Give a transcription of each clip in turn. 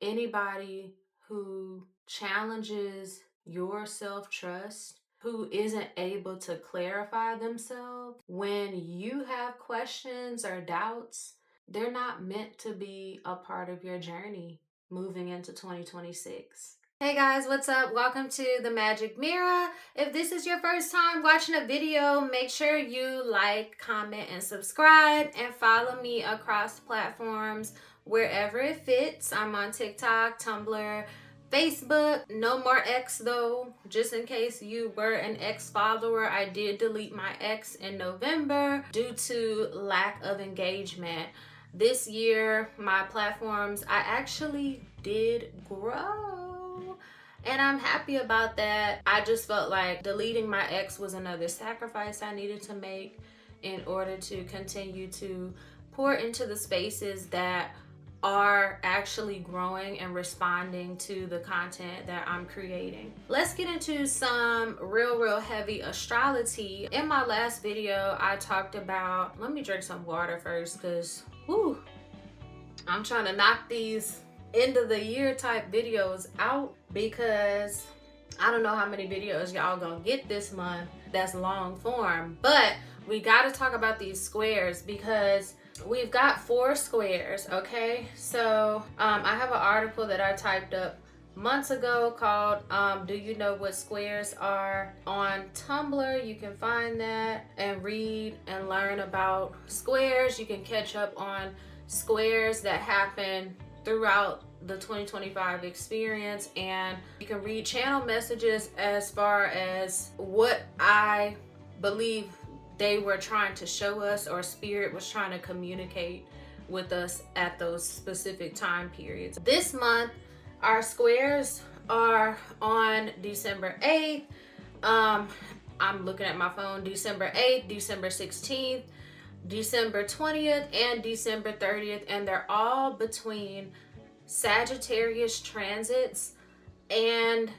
anybody who challenges your self-trust, who isn't able to clarify themselves when you have questions or doubts, they're not meant to be a part of your journey moving into 2026. Hey guys, what's up? Welcome to the Magic Mirror. If this is your first time watching a video, make sure you like, comment, and subscribe, and follow me across platforms wherever it fits. I'm on TikTok, Tumblr, Facebook. No more X though. Just in case you were an X follower, I did delete my X in November due to lack of engagement. This year, my platforms, I actually did grow. And I'm happy about that. I just felt like deleting my ex was another sacrifice I needed to make in order to continue to pour into the spaces that are actually growing and responding to the content that I'm creating. Let's get into some real heavy astrology. In my last video, I talked about, let me drink some water first because I'm trying to knock these end of the year type videos out because I don't know how many videos y'all gonna get this month that's long form, but we got to talk about these squares because we've got 4 squares. Okay, so I have an article that I typed up months ago called do you know what squares are on Tumblr. You can find that and read and learn about squares. You can catch up on squares that happen throughout the 2025 experience, and you can read channel messages as far as what I believe they were trying to show us or spirit was trying to communicate with us at those specific time periods. This month our squares are on December 8th. I'm looking at my phone. December 8th, December 16th, December 20th, and December 30th, and they're all between Sagittarius transits and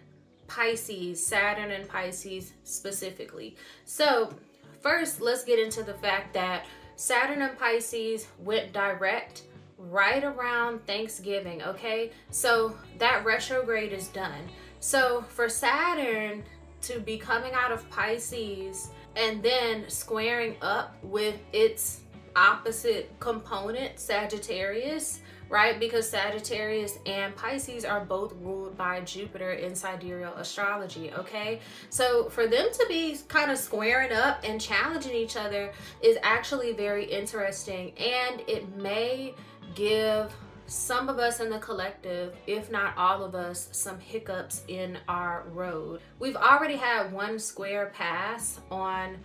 Pisces, Saturn and Pisces specifically. So first, let's get into the fact that Saturn and Pisces went direct right around Thanksgiving, okay? So that retrograde is done. So for Saturn to be coming out of Pisces and then squaring up with its opposite component, Sagittarius, right? Because Sagittarius and Pisces are both ruled by Jupiter in sidereal astrology, okay? So for them to be kind of squaring up and challenging each other is actually very interesting, and it may give some of us in the collective, if not all of us, some hiccups in our road. We've already had one square pass on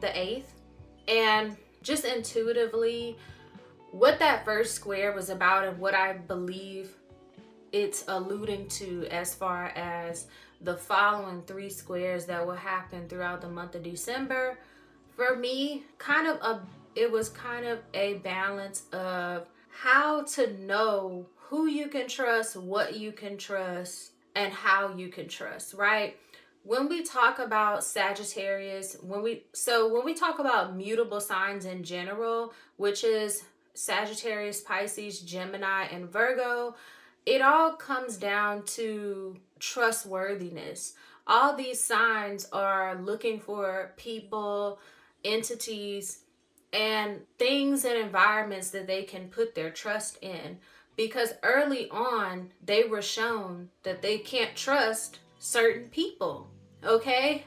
the 8th, and just intuitively, what that first square was about and what I believe it's alluding to as far as the following 3 squares that will happen throughout the month of December, for me, it was kind of a balance of how to know who you can trust, what you can trust, and how you can trust, right? When we talk about Sagittarius, when we talk about mutable signs in general, which is Sagittarius, Pisces, Gemini, and Virgo, it all comes down to trustworthiness. All these signs are looking for people, entities, and things and environments that they can put their trust in, because early on they were shown that they can't trust certain people, okay?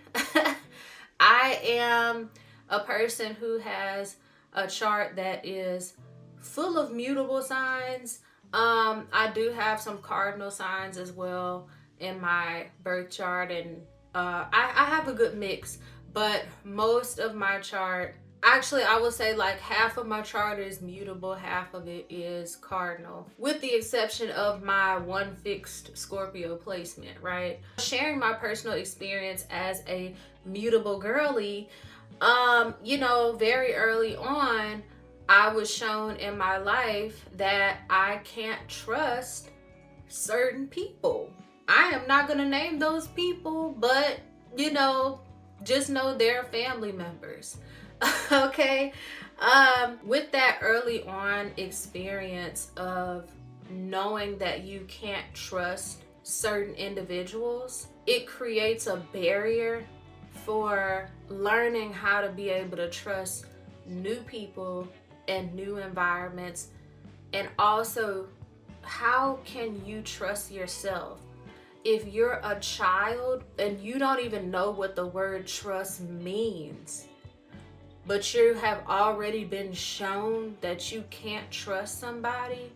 I am a person who has a chart that is full of mutable signs. I do have some cardinal signs as well in my birth chart, and I have a good mix, but most of my chart, actually, I would say like half of my chart is mutable, half of it is cardinal, with the exception of my one fixed Scorpio placement, right? Sharing my personal experience as a mutable girly, very early on, I was shown in my life that I can't trust certain people. I am not going to name those people, but, just know they're family members. Okay, with that early on experience of knowing that you can't trust certain individuals, it creates a barrier for learning how to be able to trust new people and new environments. And also, how can you trust yourself? If you're a child and you don't even know what the word trust means, but you have already been shown that you can't trust somebody,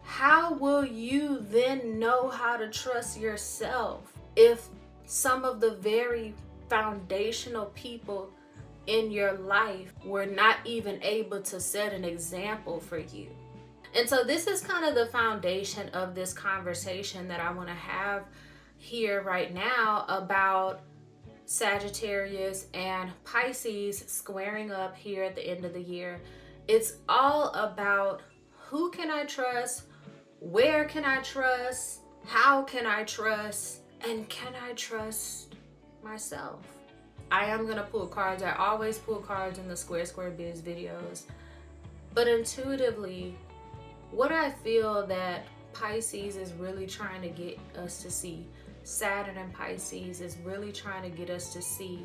how will you then know how to trust yourself if some of the very foundational people in your life were not even able to set an example for you? And so this is kind of the foundation of this conversation that I want to have here right now about Sagittarius and Pisces squaring up here at the end of the year. It's all about who can I trust, where can I trust, how can I trust, and can I trust myself? I am going to pull cards. I always pull cards in the Square Biz videos. But intuitively, what I feel that Pisces is really trying to get us to see, Saturn and Pisces is really trying to get us to see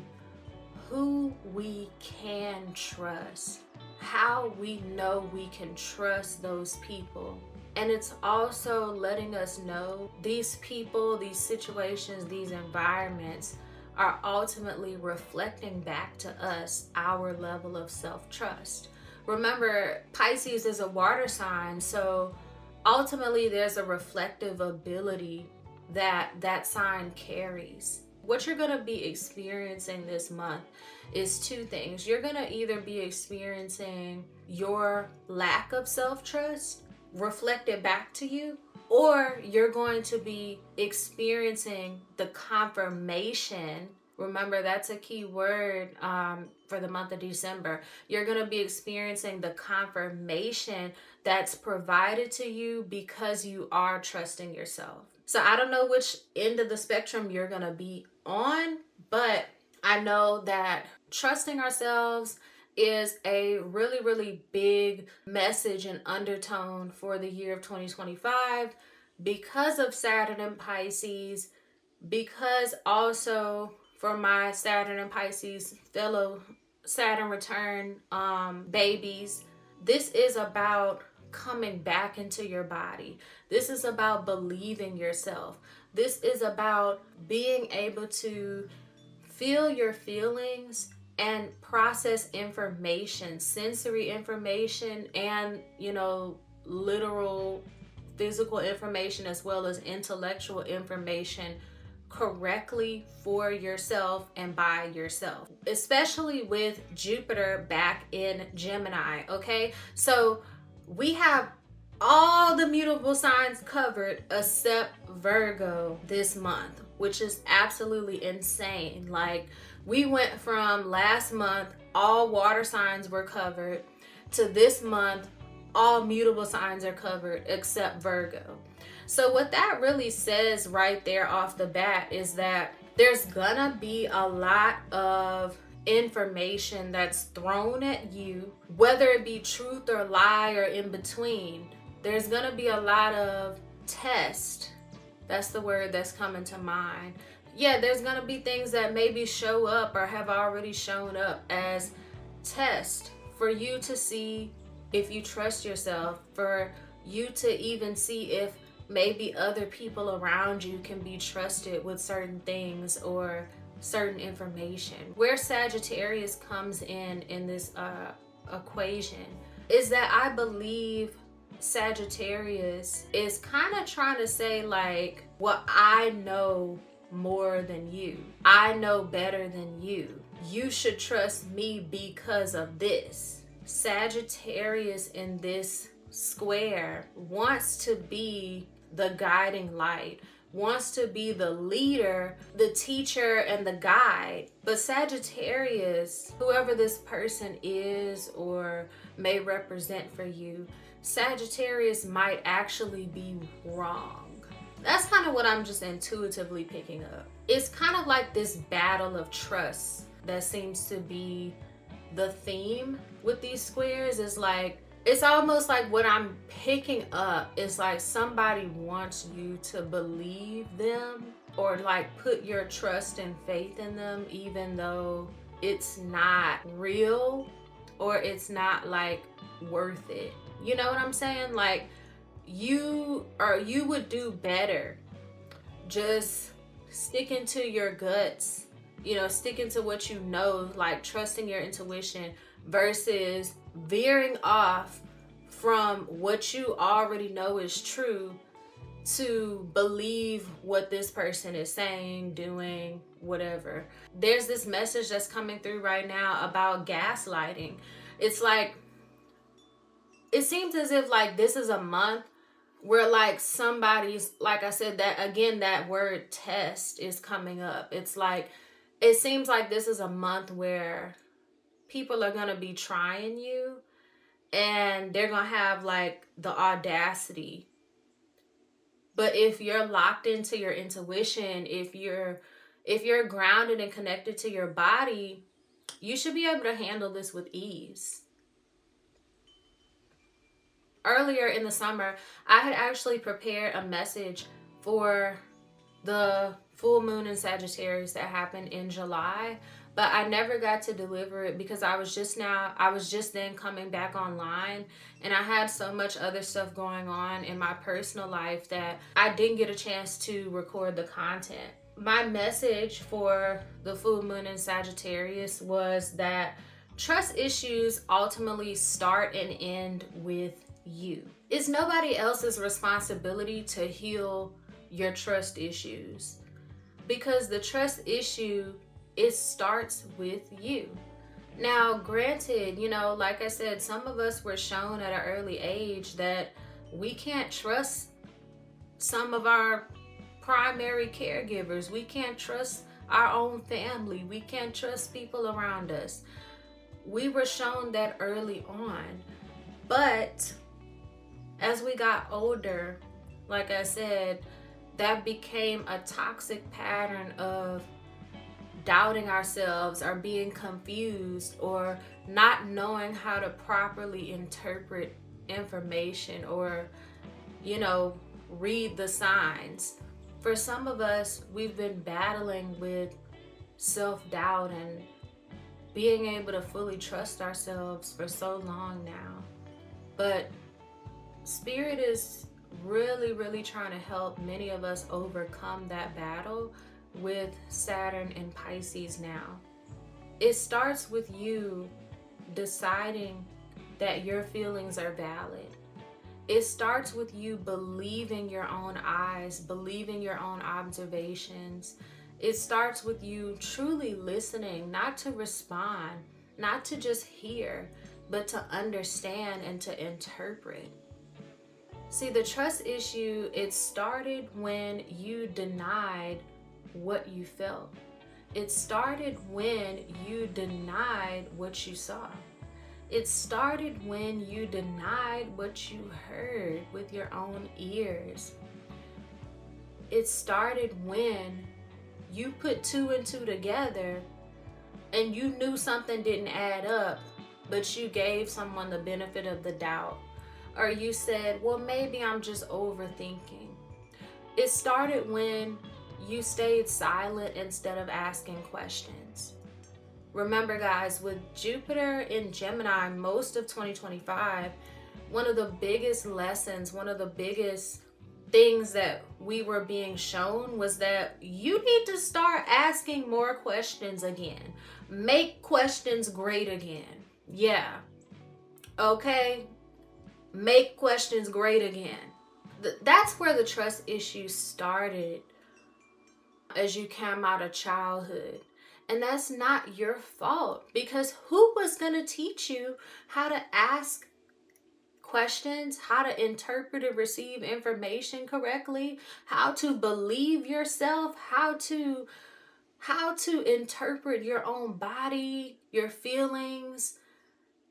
who we can trust, how we know we can trust those people. And it's also letting us know these people, these situations, these environments are ultimately reflecting back to us our level of self-trust. Remember, Pisces is a water sign, so ultimately there's a reflective ability that that sign carries. What you're going to be experiencing this month is two things. You're going to either be experiencing your lack of self-trust reflected back to you, or you're going to be experiencing the confirmation. Remember, that's a key word for the month of December. You're going to be experiencing the confirmation that's provided to you because you are trusting yourself. So I don't know which end of the spectrum you're going to be on, but I know that trusting ourselves is a really, really big message and undertone for the year of 2025 because of Saturn and Pisces, because also for my Saturn and Pisces fellow Saturn return babies, this is about coming back into your body. This is about believing yourself. This is about being able to feel your feelings and process information, sensory information, and, literal physical information as well as intellectual information correctly for yourself and by yourself, especially with Jupiter back in Gemini. Okay, so we have all the mutable signs covered except Virgo this month, which is absolutely insane. Like, we went from last month all water signs were covered to this month all mutable signs are covered except Virgo. So what that really says right there off the bat is that there's gonna be a lot of information that's thrown at you, whether it be truth or lie or in between. There's gonna be a lot of test. That's the word that's coming to mind. Yeah, there's gonna be things that maybe show up or have already shown up as test for you to see if you trust yourself, for you to even see if maybe other people around you can be trusted with certain things or certain information. Where Sagittarius comes in this equation is that I believe Sagittarius is kind of trying to say, like, well, I know more than you. I know better than you. You should trust me because of this. Sagittarius in this square wants to be the guiding light, wants to be the leader, the teacher, and the guide. But Sagittarius, whoever this person is or may represent for you, Sagittarius might actually be wrong. That's kind of what I'm just intuitively picking up. It's kind of like this battle of trust that seems to be the theme with these squares. Is like, it's almost like what I'm picking up is like somebody wants you to believe them or like put your trust and faith in them, even though it's not real or it's not like worth it. You know what I'm saying? Like you would do better just sticking to your guts, you know, sticking to what you know, like trusting your intuition versus veering off from what you already know is true to believe what this person is saying, doing, whatever. There's this message that's coming through right now about gaslighting. It's like, it seems as if like this is a month where like somebody's, like I said, that again, that word test is coming up. It's like, it seems like this is a month where people are going to be trying you and they're going to have like the audacity. But if you're locked into your intuition, if you're grounded and connected to your body, you should be able to handle this with ease. Earlier in the summer, I had actually prepared a message for the full moon in Sagittarius that happened in July, but I never got to deliver it because I was just then coming back online and I had so much other stuff going on in my personal life that I didn't get a chance to record the content. My message for the full moon in Sagittarius was that trust issues ultimately start and end with you. It's nobody else's responsibility to heal your trust issues, because the trust issue, it starts with you. Now granted, you know, like I said, some of us were shown at an early age that we can't trust some of our primary caregivers. We can't trust our own family. We can't trust people around us. We were shown that early on. But as we got older, like I said, that became a toxic pattern of doubting ourselves or being confused or not knowing how to properly interpret information or, you know, read the signs. For some of us, we've been battling with self-doubt and being able to fully trust ourselves for so long now. But Spirit is really trying to help many of us overcome that battle with Saturn and Pisces now. It starts with you deciding that your feelings are valid. It starts with you believing your own eyes, believing your own observations. It starts with you truly listening, not to respond, not to just hear, but to understand and to interpret. See, the trust issue, it started when you denied what you felt. It started when you denied what you saw. It started when you denied what you heard with your own ears. It started when you put two and two together and you knew something didn't add up, but you gave someone the benefit of the doubt. Or you said, well, maybe I'm just overthinking. It started when you stayed silent instead of asking questions. Remember, guys, with Jupiter in Gemini most of 2025, one of the biggest lessons, one of the biggest things that we were being shown was that you need to start asking more questions again. Make questions great again. Yeah. Okay? Make questions great again. That's where the trust issue started as you came out of childhood. And that's not your fault, because who was going to teach you how to ask questions, how to interpret and receive information correctly, how to believe yourself, how to interpret your own body, your feelings,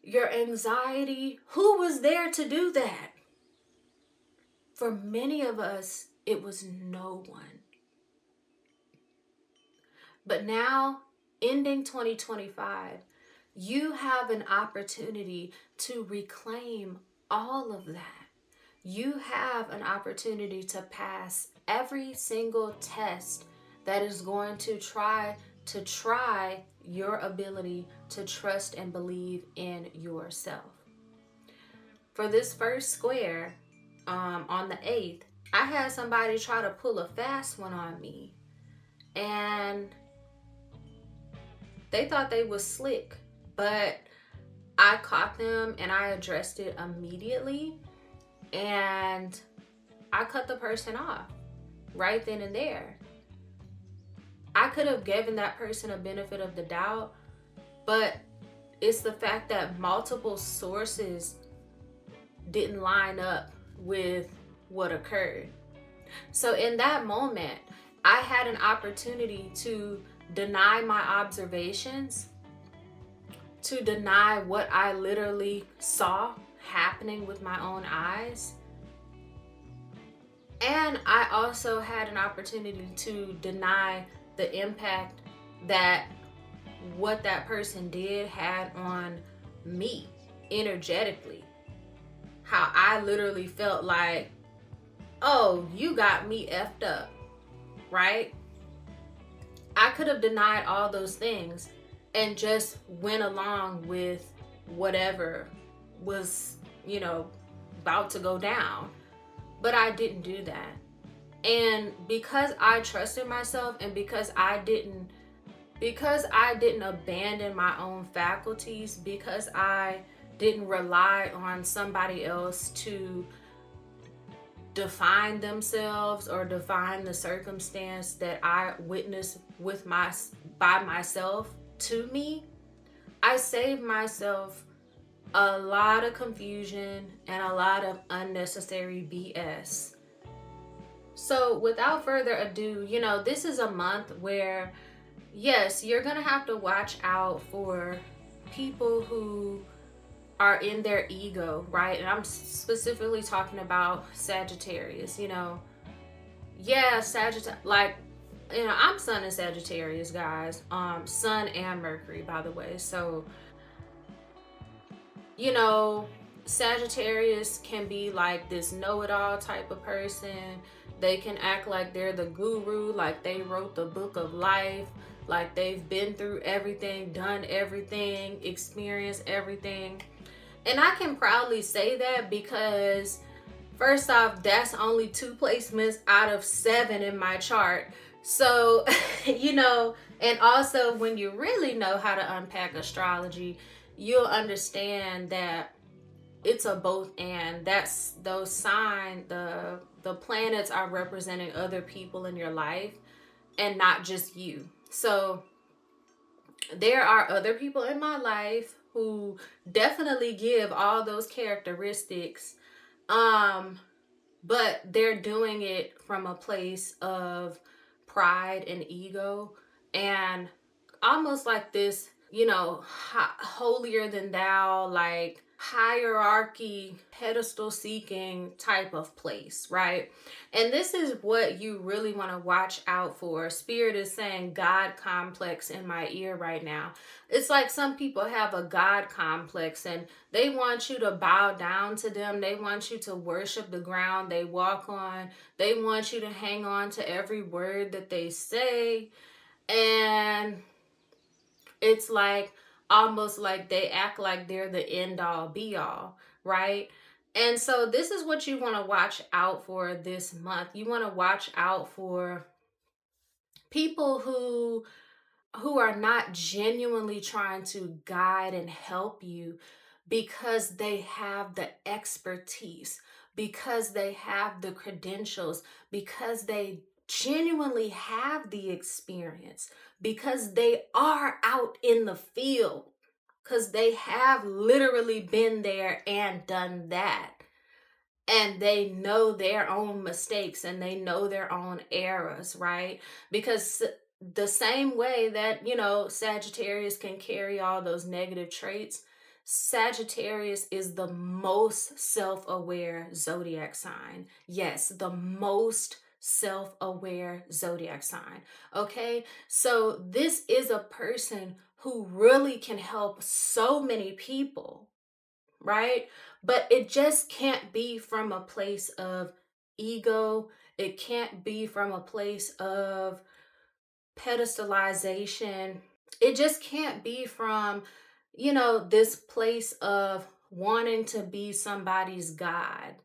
your anxiety? Who was there to do that? For many of us, it was no one. But now, ending 2025, you have an opportunity to reclaim all of that, you have an opportunity to pass every single test that is going to try your ability to trust and believe in yourself. For this first square, on the 8th, I had somebody try to pull a fast one on me, and they thought they was slick, but I caught them and I addressed it immediately, and I cut the person off right then and there. I could have given that person a benefit of the doubt, but it's the fact that multiple sources didn't line up with what occurred. So in that moment, I had an opportunity to deny my observations, to deny what I literally saw happening with my own eyes. And I also had an opportunity to deny the impact that what that person did had on me energetically. How I literally felt like, oh, you got me effed up, right? I could have denied all those things and just went along with whatever was, about to go down. But I didn't do that. And because I trusted myself, and because I didn't abandon my own faculties, because I didn't rely on somebody else to define themselves or define the circumstance that I witnessed by myself to me, I saved myself a lot of confusion and a lot of unnecessary BS. So without further ado, this is a month where, yes, you're gonna have to watch out for people who are in their ego, right? And I'm specifically talking about Sagittarius. Yeah, Sagittarius, I'm Sun in Sagittarius, guys. Sun and Mercury, by the way. So, Sagittarius can be like this know-it-all type of person. They can act like they're the guru, like they wrote the book of life, like they've been through everything, done everything, experienced everything. And I can proudly say that because, first off, that's only 2 placements out of 7 in my chart. So, and also when you really know how to unpack astrology, you'll understand that it's a both and. That's those signs, the planets are representing other people in your life and not just you. So there are other people in my life who definitely give all those characteristics, but they're doing it from a place of pride and ego, and almost like this, holier than thou, like hierarchy, pedestal seeking type of place, right? And this is what you really want to watch out for. Spirit is saying God complex in my ear right now. It's like some people have a God complex and they want you to bow down to them. They want you to worship the ground they walk on. They want you to hang on to every word that they say. And it's like almost like they act like they're the end all be all, right? And so this is what you want to watch out for this month. You want to watch out for people who are not genuinely trying to guide and help you because they have the expertise, because they have the credentials, because they genuinely have the experience, because they are out in the field, because they have literally been there and done that. And they know their own mistakes and they know their own errors, right? Because the same way that, Sagittarius can carry all those negative traits, Sagittarius is the most self-aware zodiac sign. Yes, the most self-aware zodiac sign. Okay, so this is a person who really can help so many people, right? But it just can't be from a place of ego. It can't be from a place of pedestalization. It just can't be from, this place of wanting to be somebody's God,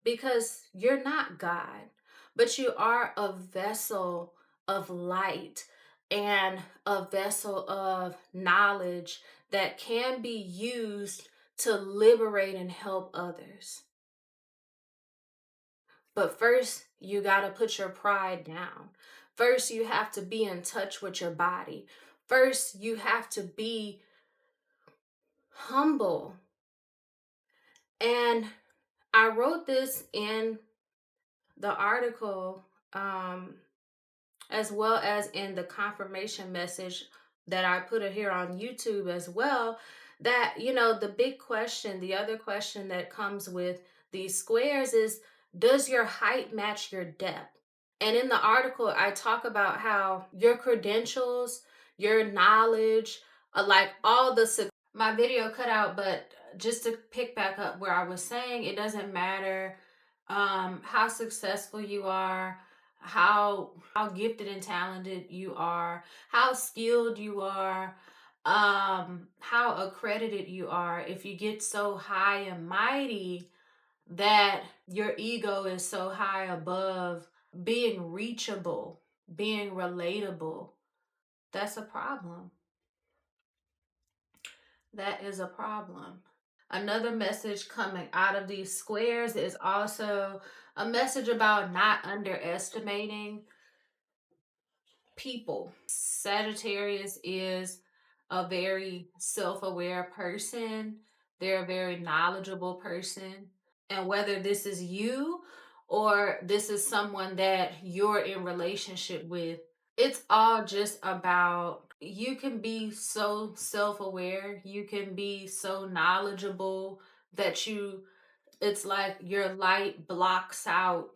because you're not God, but you are a vessel of light and a vessel of knowledge that can be used to liberate and help others. But first, you got to put your pride down. First, you have to be in touch with your body. First, you have to be humble. And I wrote this in the article, as well as in the confirmation message that I put it here on YouTube as well, that, the big question, the other question that comes with these squares is, does your height match your depth? And in the article, I talk about how your credentials, your knowledge, like all the, my video cut out, but just to pick back up where I was saying, it doesn't matter how successful you are, how gifted and talented you are, how skilled you are, how accredited you are. If you get so high and mighty that your ego is so high above being reachable, being relatable, that's a problem. That is a problem. Another message coming out of these squares is also a message about not underestimating people. Sagittarius is a very self-aware person. They're a very knowledgeable person. And whether this is you or this is someone that you're in relationship with, it's all just about, you can be so self-aware, you can be so knowledgeable that it's like your light blocks out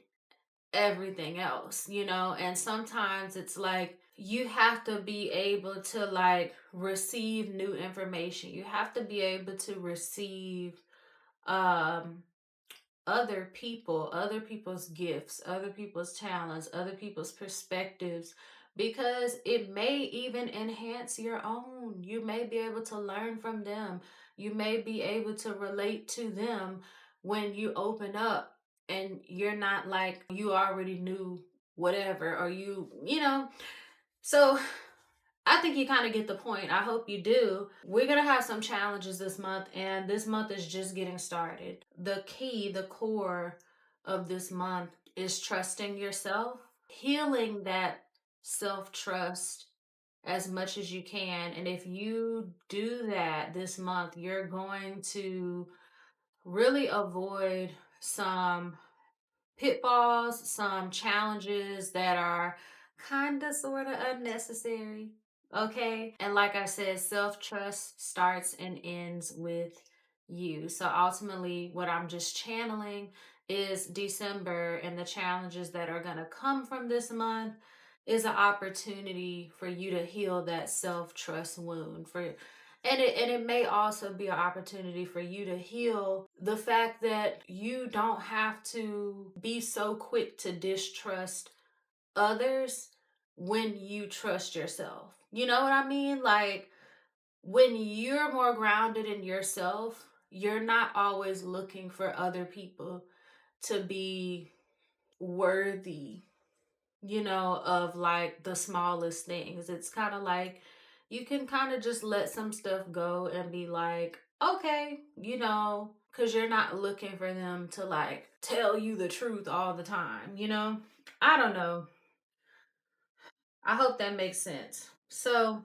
everything else, and sometimes it's like you have to be able to like receive new information. You have to be able to receive um other people, other people's gifts, other people's talents, other people's perspectives, because it may even enhance your own. You may be able to learn from them. You may be able to relate to them when you open up and you're not like you already knew whatever, or so I think you kind of get the point. I hope you do. We're going to have some challenges this month, and this month is just getting started. The key, the core of this month is trusting yourself, healing that self trust as much as you can. And if you do that this month, you're going to really avoid some pitfalls, some challenges that are kind of sort of unnecessary. Okay. And like I said, self trust starts and ends with you. So ultimately, what I'm just channeling is December and the challenges that are going to come from this month is an opportunity for you to heal that self trust wound. And it may also be an opportunity for you to heal the fact that you don't have to be so quick to distrust others when you trust yourself. You know what I mean? Like, when you're more grounded in yourself, you're not always looking for other people to be worthy, of like the smallest things. It's kind of like you can kind of just let some stuff go and be like, okay, because you're not looking for them to like tell you the truth all the time, I don't know. I hope that makes sense. So,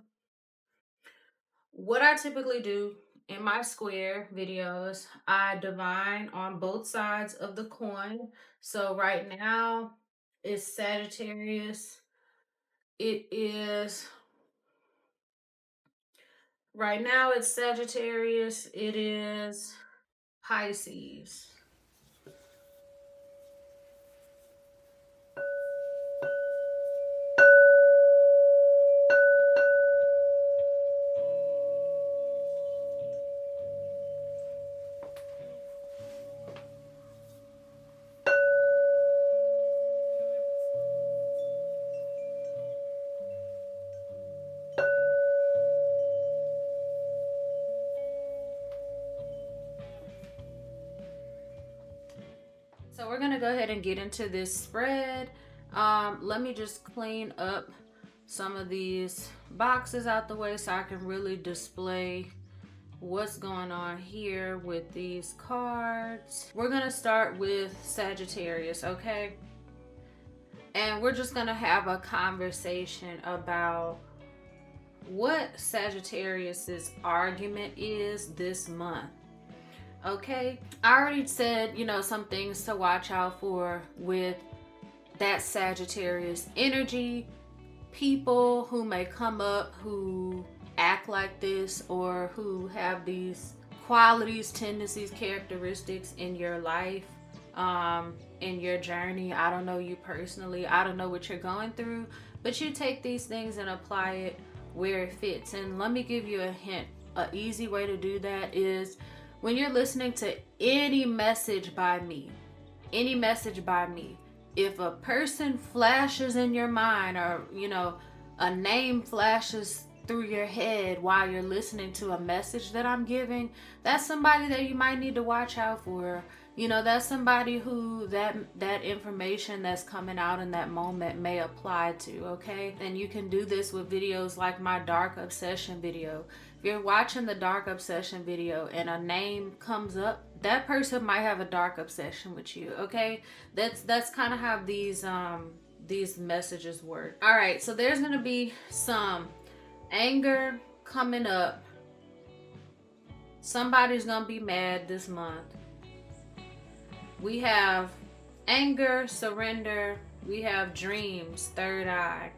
what I typically do in my square videos, I divine on both sides of the coin. So, right now, it's Sagittarius. It is, right now, it's Sagittarius. It is Pisces. we're gonna go ahead and get into this spread. Let me just clean up some of these boxes out the way so I can really display what's going on here with these cards. We're gonna start with Sagittarius, okay? And we're just gonna have a conversation about what Sagittarius's argument is this month. Okay, I already said, some things to watch out for with that Sagittarius energy. People who may come up who act like this or who have these qualities, tendencies, characteristics in your life, in your journey. I don't know you personally. I don't know what you're going through, but you take these things and apply it where it fits. And let me give you a hint. An easy way to do that is when you're listening to any message by me, if a person flashes in your mind or, a name flashes through your head while you're listening to a message that I'm giving, that's somebody that you might need to watch out for. That's somebody who that information that's coming out in that moment may apply to, okay? And you can do this with videos like my Dark Obsession video. If you're watching the Dark Obsession video and a name comes up, that person might have a dark obsession with you, okay? That's kind of how these messages work. All right, so there's gonna be some anger coming up. Somebody's gonna be mad this month. We have anger, surrender. We have dreams, third eye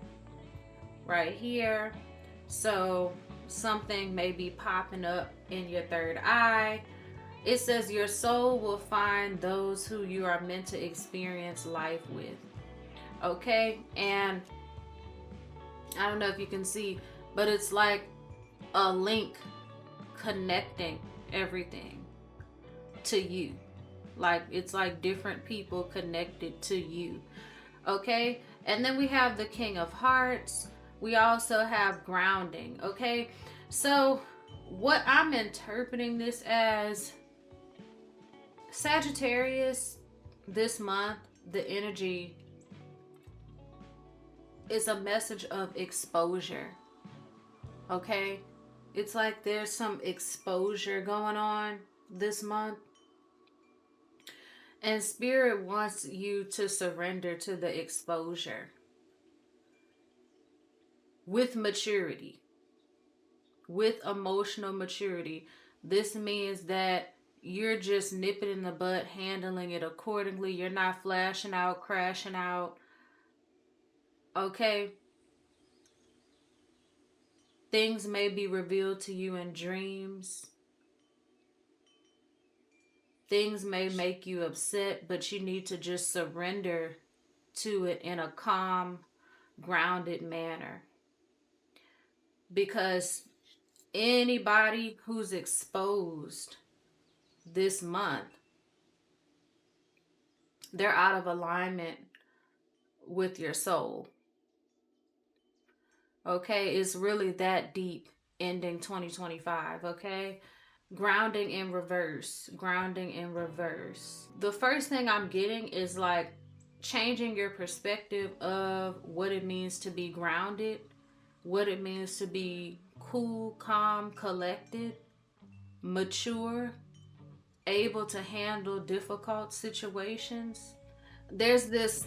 right here. So something may be popping up in your third eye. It says your soul will find those who you are meant to experience life with. Okay, and I don't know if you can see, but it's like a link connecting everything to you. Like it's like different people connected to you. Okay, and then we have the King of Hearts. We also have grounding. Okay, so what I'm interpreting this as, Sagittarius, this month, the energy is a message of exposure. Okay, it's like there's some exposure going on this month. And Spirit wants you to surrender to the exposure with maturity, with emotional maturity. This means that you're just nipping in the butt, handling it accordingly. You're not flashing out, crashing out. Okay? Things may be revealed to you in dreams. Things may make you upset, but you need to just surrender to it in a calm, grounded manner. Because anybody who's exposed this month, they're out of alignment with your soul. Okay, it's really that deep ending 2025, okay? Grounding in reverse. The first thing I'm getting is like changing your perspective of what it means to be grounded, what it means to be cool, calm, collected, mature, able to handle difficult situations. There's this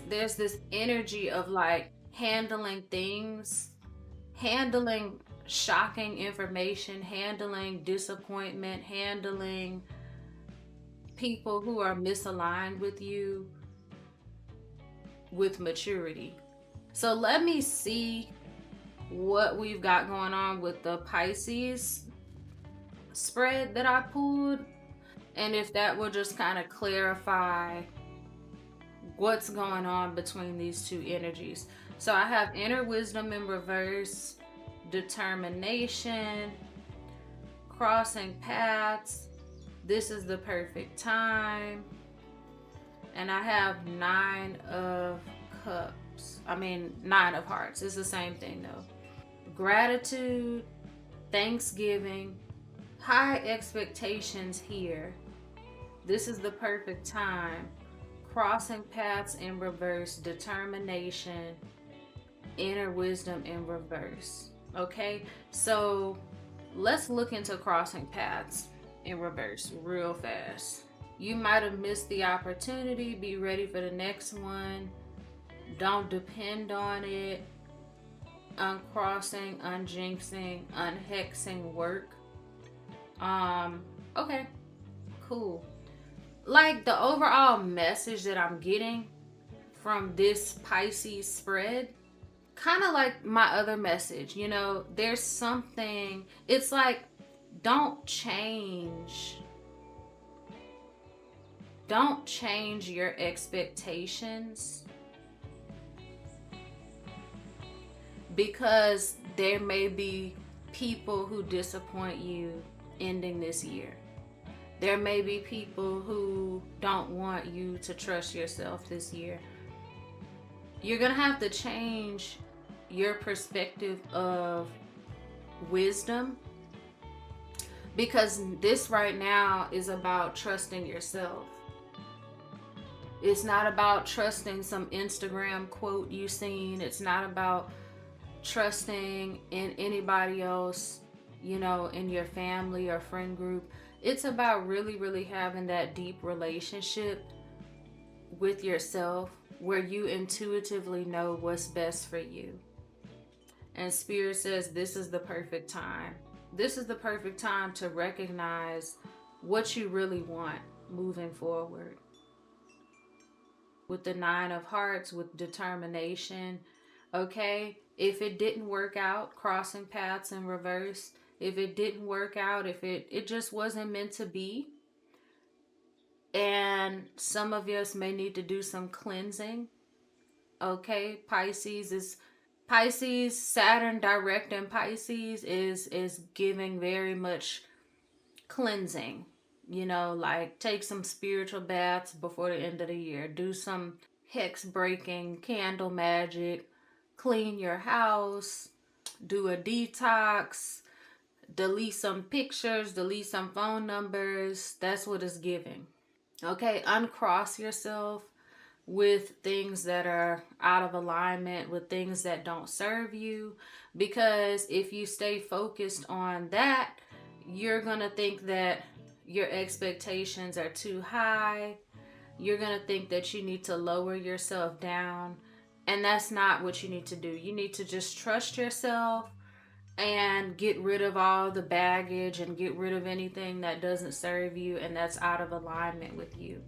energy of like handling things, handling shocking information, handling disappointment, handling people who are misaligned with you with maturity. So let me see what we've got going on with the Pisces spread that I pulled, and if that will just kind of clarify what's going on between these two energies. So I have inner wisdom in reverse, determination, crossing paths, this is the perfect time, and I have 9 of hearts. It's the same thing though. Gratitude, thanksgiving, high expectations here. This is the perfect time. crossing paths in reverse, determination, inner wisdom in reverse. Okay, so let's look into crossing paths in reverse real fast. You might have missed the opportunity. Be ready for the next one. Don't depend on it. Uncrossing, unjinxing, unhexing work. Okay, cool. Like, the overall message that I'm getting from this Pisces spread, kind of like my other message, you know, there's something, it's like, don't change your expectations because there may be people who disappoint you ending this year. There may be people who don't want you to trust yourself this year. You're going to have to change your perspective of wisdom, because this right now is about trusting yourself. It's not about trusting some Instagram quote you've seen. It's not about trusting in anybody else, you know, in your family or friend group. It's about really, really having that deep relationship with yourself where you intuitively know what's best for you. And Spirit says this is the perfect time. This is the perfect time to recognize what you really want moving forward. With the 9 of Hearts, with determination, okay? If it didn't work out, crossing paths in reverse, if it didn't work out, if it just wasn't meant to be, and some of us may need to do some cleansing, okay? Pisces, Saturn direct in Pisces is giving very much cleansing. You know, like take some spiritual baths before the end of the year. Do some hex breaking, candle magic, clean your house, do a detox, delete some pictures, delete some phone numbers. That's what it's giving. Okay, uncross yourself with things that are out of alignment, with things that don't serve you. Because if you stay focused on that, you're going to think that your expectations are too high. You're going to think that you need to lower yourself down. And that's not what you need to do. You need to just trust yourself and get rid of all the baggage and get rid of anything that doesn't serve you and that's out of alignment with you.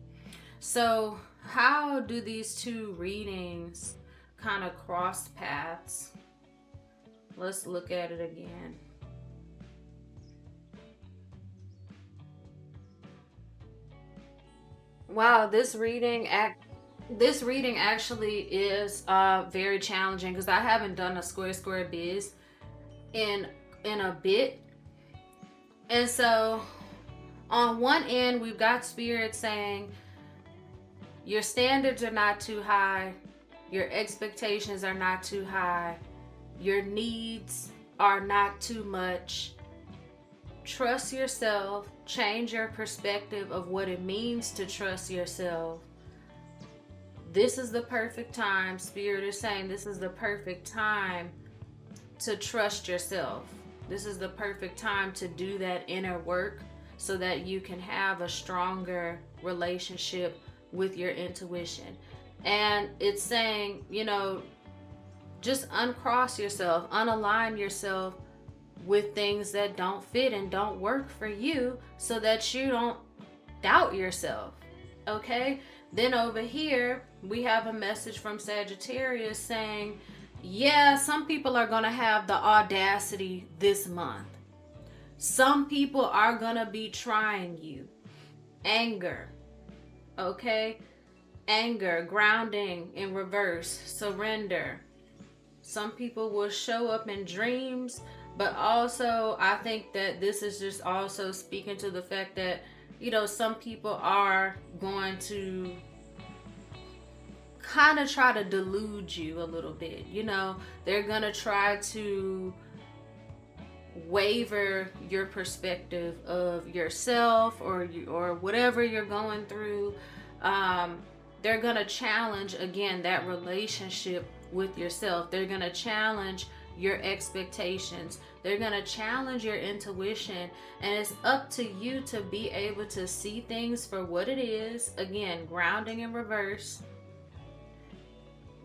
So how do these two readings kind of cross paths? Let's look at it again. Wow, this reading actually is very challenging because I haven't done a square biz in a bit. And so on one end, we've got Spirit saying your standards are not too high, your expectations are not too high, your needs are not too much. Trust yourself, change your perspective of what it means to trust yourself. This is the perfect time. Spirit is saying this is the perfect time to trust yourself. This is the perfect time to do that inner work so that you can have a stronger relationship with your intuition. And it's saying, you know, just uncross yourself, unalign yourself with things that don't fit and don't work for you so that you don't doubt yourself. Okay? Then over here, we have a message from Sagittarius saying, yeah, some people are going to have the audacity this month. Some people are going to be trying you. Anger. Okay? Anger, grounding in reverse, surrender. Some people will show up in dreams, but also I think that this is just also speaking to the fact that, you know, some people are going to kind of try to delude you a little bit. You know, they're going to try to waver your perspective of yourself or whatever you're going through. They're going to challenge, again, that relationship with yourself. They're going to challenge your expectations. They're going to challenge your intuition. And it's up to you to be able to see things for what it is. Again, grounding in reverse,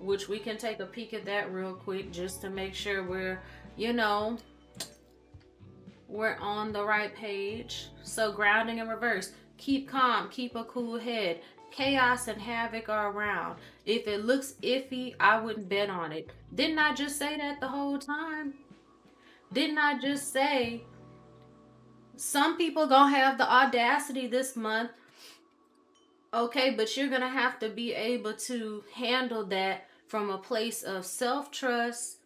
which we can take a peek at that real quick just to make sure we're, we're on the right page. So grounding in reverse, keep calm, keep a cool head. Chaos and havoc are around. If it looks iffy, I wouldn't bet on it. Didn't I just say that the whole time? Didn't I just say some people gonna have the audacity this month? Okay, but you're gonna have to be able to handle that from a place of self-trust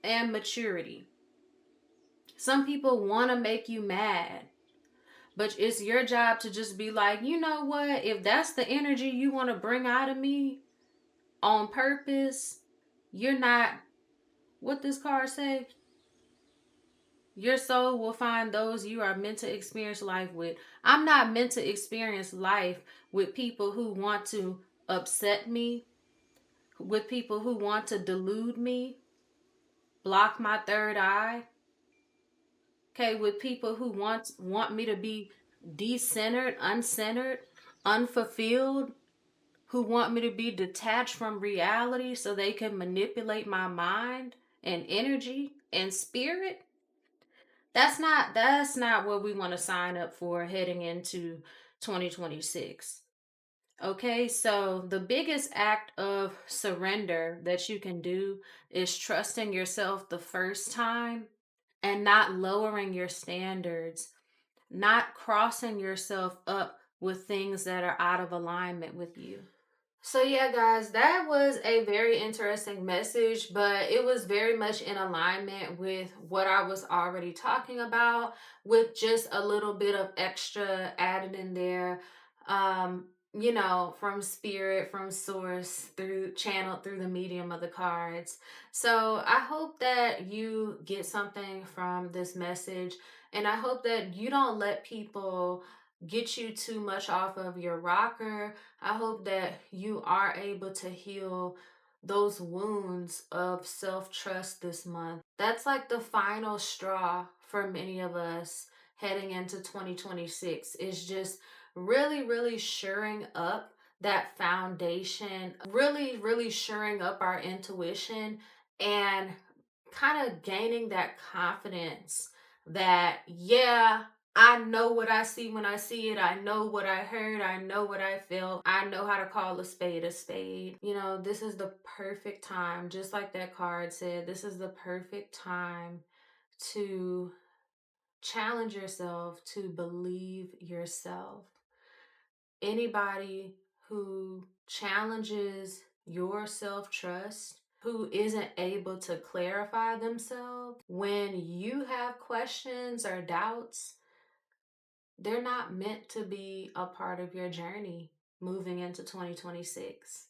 and maturity. Some people want to make you mad, but it's your job to just be like, you know what? If that's the energy you want to bring out of me on purpose, you're not, what this card say? Your soul will find those you are meant to experience life with. I'm not meant to experience life with people who want to upset me, with people who want to delude me, block my third eye. Okay, with people who want me to be decentered, uncentered, unfulfilled, who want me to be detached from reality so they can manipulate my mind and energy and spirit. That's not what we want to sign up for heading into 2026. Okay, so the biggest act of surrender that you can do is trusting yourself the first time and not lowering your standards, not crossing yourself up with things that are out of alignment with you. So, yeah, guys, that was a very interesting message, but it was very much in alignment with what I was already talking about, with just a little bit of extra added in there. From spirit, from source, through channeled through the medium of the cards. So I hope that you get something from this message, and I hope that you don't let people get you too much off of your rocker. I hope that you are able to heal those wounds of self-trust this month. That's like the final straw for many of us heading into 2026, is just really, really shoring up that foundation, really, really shoring up our intuition, and kind of gaining that confidence that, yeah, I know what I see when I see it. I know what I heard. I know what I felt. I know how to call a spade a spade. This is the perfect time, just like that card said, this is the perfect time to challenge yourself, to believe yourself. Anybody who challenges your self-trust, who isn't able to clarify themselves when you have questions or doubts, they're not meant to be a part of your journey moving into 2026.